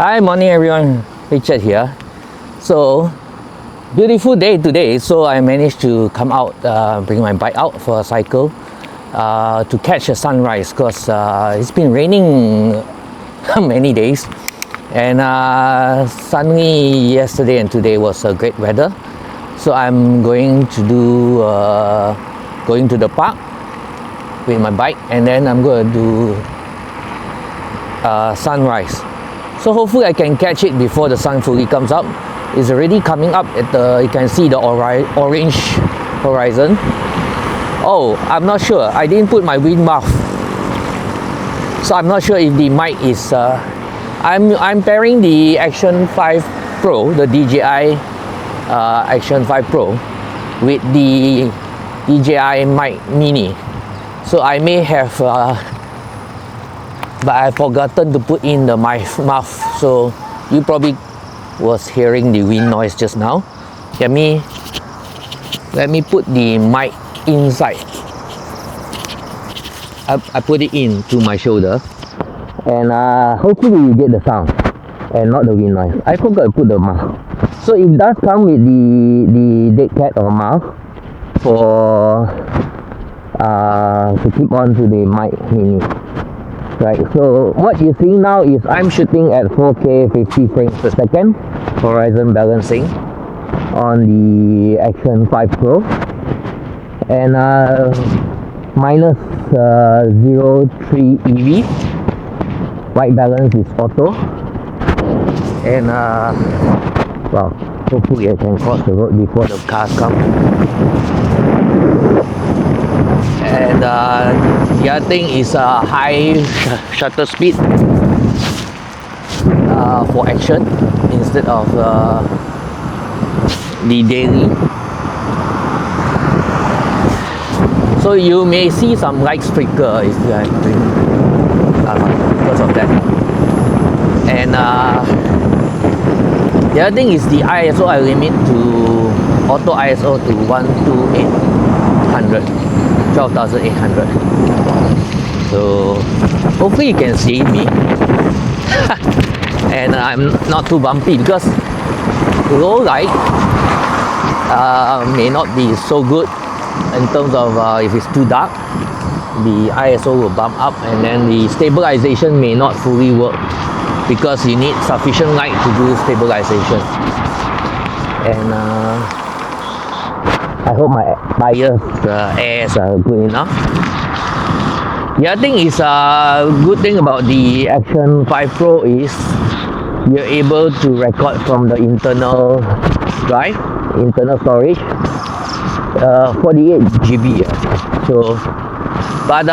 Hi, morning everyone. Richard here. So, beautiful day today. So I managed to come out, bring my bike out for a cycle to catch a sunrise because it's been raining many days. And suddenly yesterday and today was great weather. So I'm going to do going to the park with my bike, and then I'm going to do sunrise. So hopefully I can catch it before the sun fully comes up. It's already coming up at the, you can see the orange horizon. Oh, I'm not sure. I didn't put my wind muff. So I'm not sure if the mic is, I'm pairing the Action 5 Pro, the DJI Action 5 Pro with the DJI Mic Mini. So I may have but I've forgotten to put in the muff, so you probably was hearing the wind noise just now. Let me put the mic inside. I put it into my shoulder, and hopefully you get the sound and not the wind noise. I forgot to put the muff, so it does come with the dead cat or muff for to keep on to the mic mini. Right, so what you're seeing now is I'm shooting at 4K 50 frames per second, horizon balancing on the Action 5 Pro, and minus 0.3 EV. White balance is auto, and well, hopefully I can cross the road before the cars come. And the other thing is high shutter speed for action instead of the daily. So you may see some light flicker if you are doing because of that. And the other thing is the ISO I limit to auto ISO to 12,800. So hopefully you can see me. And I'm not too bumpy because low light may not be so good in terms of if it's too dark, the ISO will bump up, and then the stabilization may not fully work because you need sufficient light to do stabilization. And I hope my tires airs are good enough. The other thing is good thing about the Action 5 Pro is you're able to record from the internal drive, internal storage, 48 GB. So, but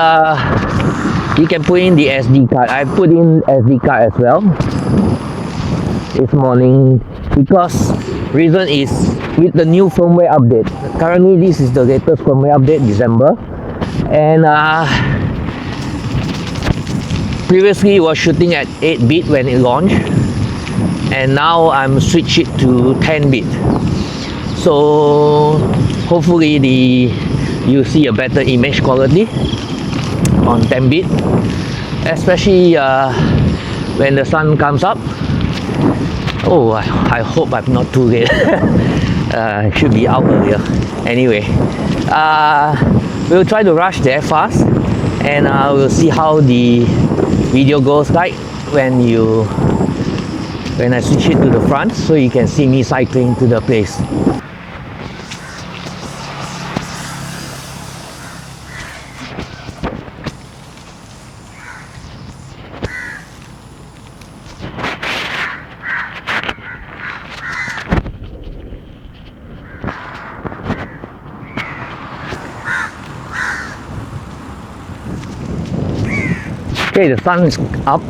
you can put in the SD card. I put in SD card as well this morning because reason is with the new firmware update. Currently this is the latest firmware update, December, and previously it was shooting at 8-bit when it launched, and now I'm switched it to 10-bit. So hopefully you see a better image quality on 10-bit, especially when the sun comes up. Oh, I hope I'm not too late. Should be out earlier. Anyway, we'll try to rush there fast, and we'll see how the video goes like when I switch it to the front, so you can see me cycling to the place. Okay, the sun is up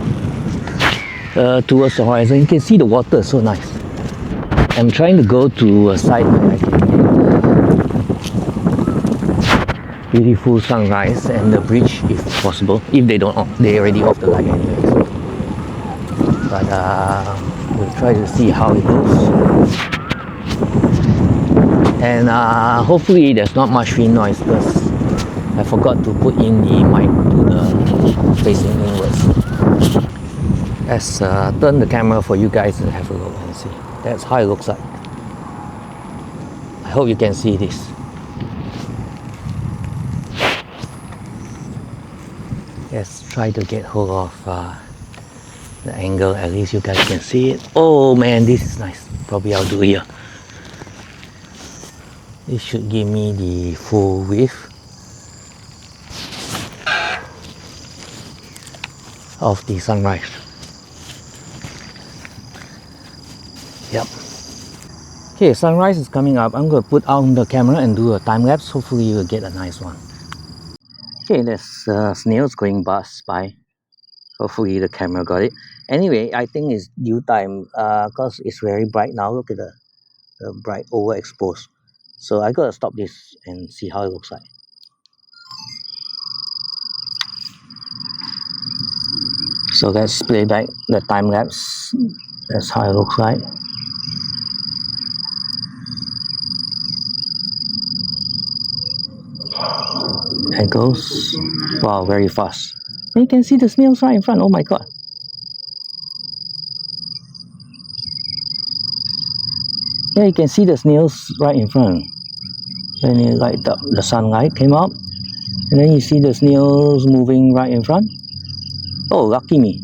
towards the horizon. You can see the water, so nice. I'm trying to go to a side where I can get beautiful sunrise and the bridge if possible. If they don't, they already off the light anyway. So. But we'll try to see how it goes. And hopefully there's not much wind noise because I forgot to put in the mic to the facing inwards. Let's turn the camera for you guys and have a look and see. That's how it looks like. I hope you can see this. Let's try to get hold of the angle, at least you guys can see it. Oh man, this is nice. Probably I'll do here. This should give me the full width of the sunrise. Yep. Okay, sunrise is coming up. I'm going to put on the camera and do a time lapse. Hopefully you'll get a nice one. Okay, there's snails going by. Hopefully the camera got it. Anyway, I think it's due time because it's very bright now. Look at the bright overexposed. So I gotta stop this and see how it looks like. So let's play back the time lapse. That's how it looks like. There it goes. Wow, very fast. And you can see the snails right in front. Oh my god. Yeah, you can see the snails right in front. When you light up, the sunlight came up, and then you see the snails moving right in front. Oh, lucky me.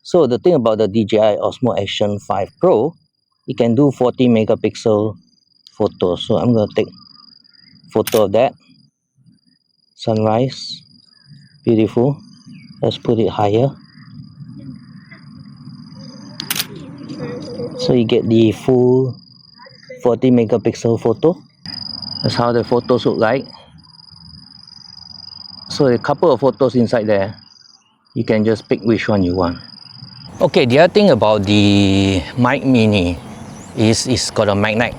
So the thing about the DJI Osmo Action 5 Pro, you can do 40 megapixel photos. So I'm going to take photo of that. Sunrise. Beautiful. Let's put it higher. So you get the full 40 megapixel photo. That's how the photos look like. So a couple of photos inside there. You can just pick which one you want. Okay, the other thing about the Mic Mini is it's got a magnet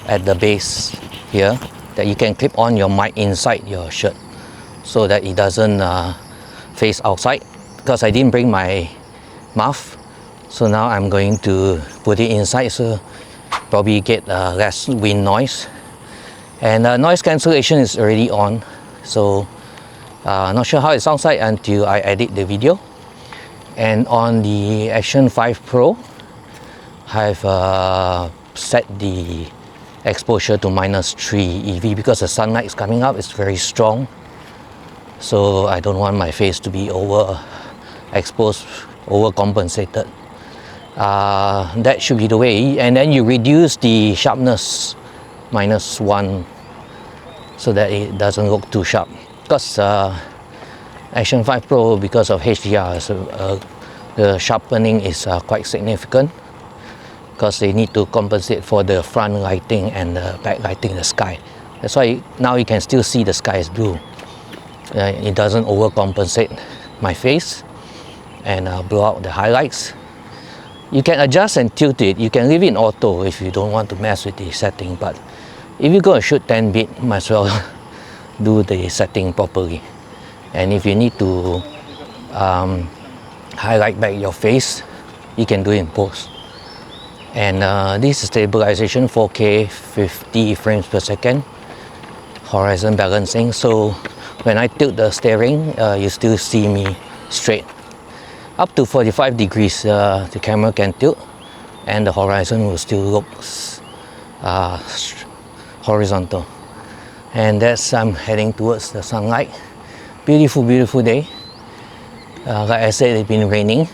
at the base here that you can clip on your mic inside your shirt so that it doesn't face outside, because I didn't bring my muff. So now I'm going to put it inside, so probably get less wind noise. And noise cancellation is already on, so not sure how it sounds like until I edit the video. And on the Action 5 Pro, I've set the exposure to -3 EV because the sunlight is coming up. It's very strong, so I don't want my face to be overexposed, overcompensated. That should be the way. And then you reduce the sharpness -1 so that it doesn't look too sharp, because Action 5 Pro, because of HDR, so, the sharpening is quite significant, because they need to compensate for the front lighting and the back lighting in the sky. That's why now you can still see the sky is blue. It doesn't overcompensate my face and blow out the highlights. You can adjust and tilt it. You can leave it in auto if you don't want to mess with the setting, but if you're going to shoot 10-bit, might as well do the setting properly. And if you need to highlight back your face, you can do it in post. And this is stabilization 4K 50 frames per second, horizon balancing. So when I tilt the steering, you still see me straight. Up to 45 degrees the camera can tilt, and the horizon will still look horizontal. And that's I'm heading towards the sunlight. Beautiful, beautiful day. Like I said, it's been raining.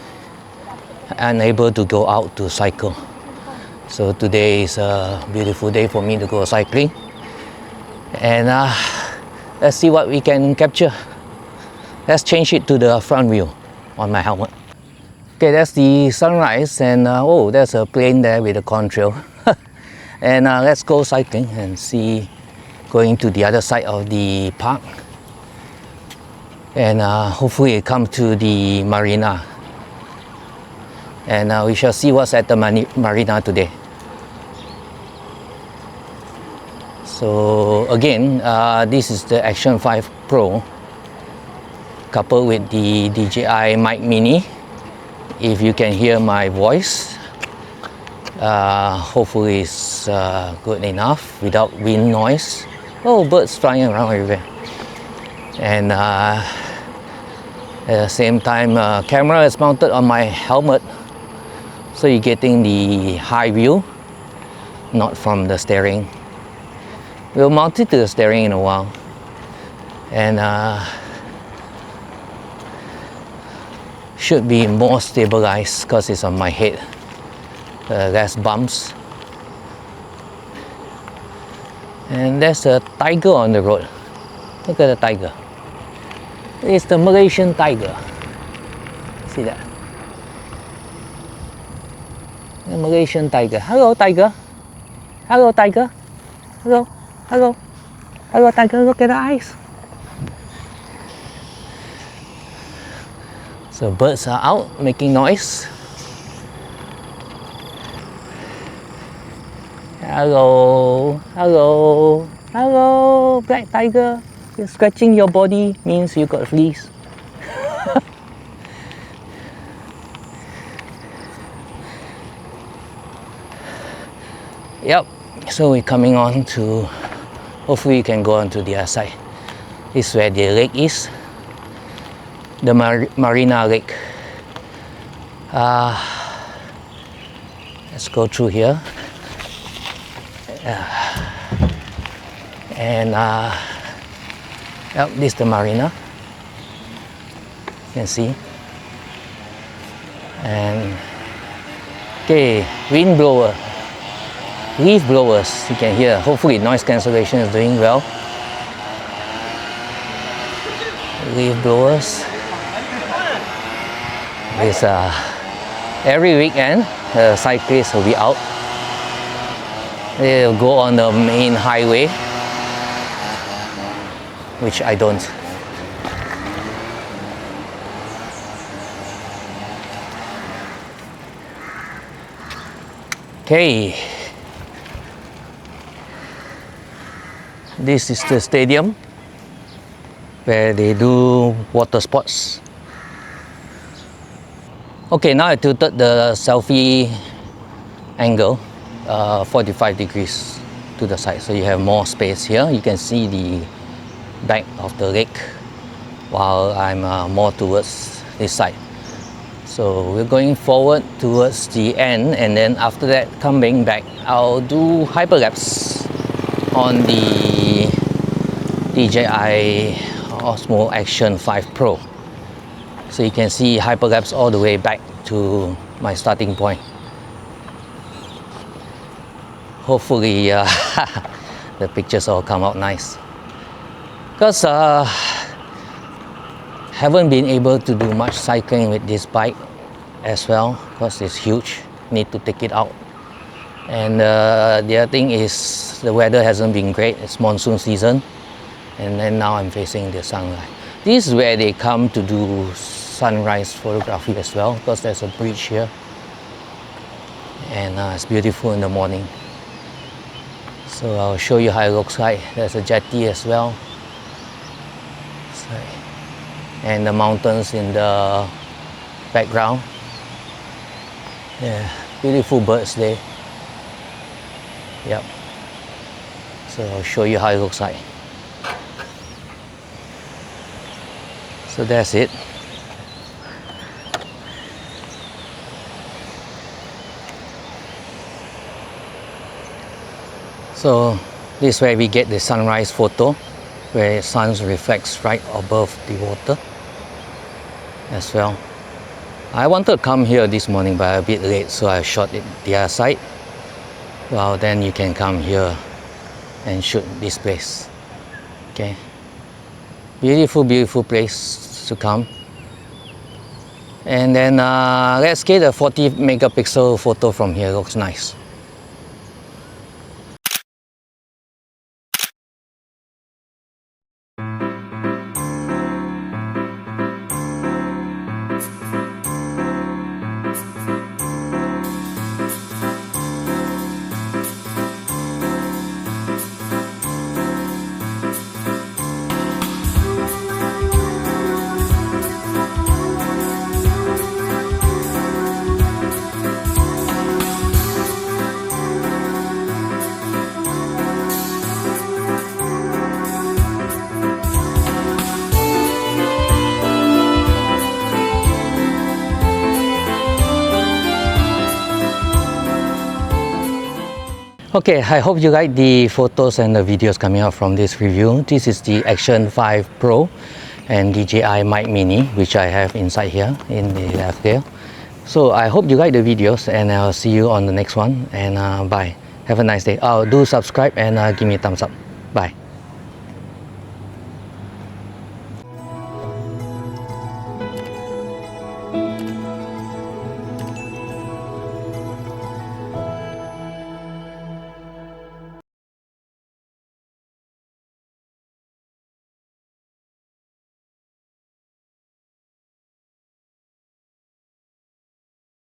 Unable to go out to cycle. So today is a beautiful day for me to go cycling. And let's see what we can capture. Let's change it to the front view on my helmet. Okay, that's the sunrise, and oh, there's a plane there with a contrail. And let's go cycling and see, going to the other side of the park. And hopefully it comes to the marina. And we shall see what's at the marina today. So again, this is the Action 5 Pro coupled with the DJI Mic Mini. If you can hear my voice, hopefully it's good enough without wind noise. Oh, birds flying around everywhere. And At the same time, camera is mounted on my helmet, so you're getting the high view, not from the steering. We'll mount it to the steering in a while, and should be more stabilized because it's on my head. Less bumps. And there's a tiger on the road. Look at the tiger. It's the Malaysian tiger. See that? The Malaysian tiger. Hello, tiger. Hello, tiger. Hello. Hello. Hello, tiger. Look at the eyes. So birds are out making noise. Hello. Hello. Hello, black tiger. You're scratching your body means you got fleas. Yep, so we're coming on to, hopefully we can go on to the other side. This is where the lake is, the Marina Lake. Let's go through here. And yep, this is the marina, you can see. And okay, wind blower, leaf blowers, you can hear. Hopefully noise cancellation is doing well. Leaf blowers. This every weekend cyclists will be out. They'll go on the main highway, which I don't. Okay, this is the stadium where they do water sports. Okay, now I tilted the selfie angle 45 degrees to the side, so you have more space here. You can see the back of the lake while I'm more towards this side. So we're going forward towards the end, and then after that, coming back, I'll do hyperlapse on the DJI Osmo Action 5 Pro. So you can see hyperlapse all the way back to my starting point. Hopefully the pictures all come out nice. Because haven't been able to do much cycling with this bike as well, because it's huge, need to take it out. And the other thing is the weather hasn't been great. It's monsoon season, and then now I'm facing the sunlight. This is where they come to do sunrise photography as well, because there's a bridge here, and it's beautiful in the morning. So I'll show you how it looks like. There's a jetty as well, and the mountains in the background. Yeah, beautiful birds there. Yep. So I'll show you how it looks like. So that's it. So this is where we get the sunrise photo, where the sun reflects right above the water as well. I wanted to come here this morning, but a bit late, so I shot it the other side. Well, then you can come here and shoot this place. Okay, beautiful, beautiful place to come. And then let's get a 40 megapixel photo from here. Looks nice. Okay, I hope you like the photos and the videos coming out from this review. This is the Action 5 Pro and DJI Mic Mini, which I have inside here in the left here. So I hope you like the videos, and I'll see you on the next one, and bye. Have a nice day. Do subscribe and give me a thumbs up. Bye.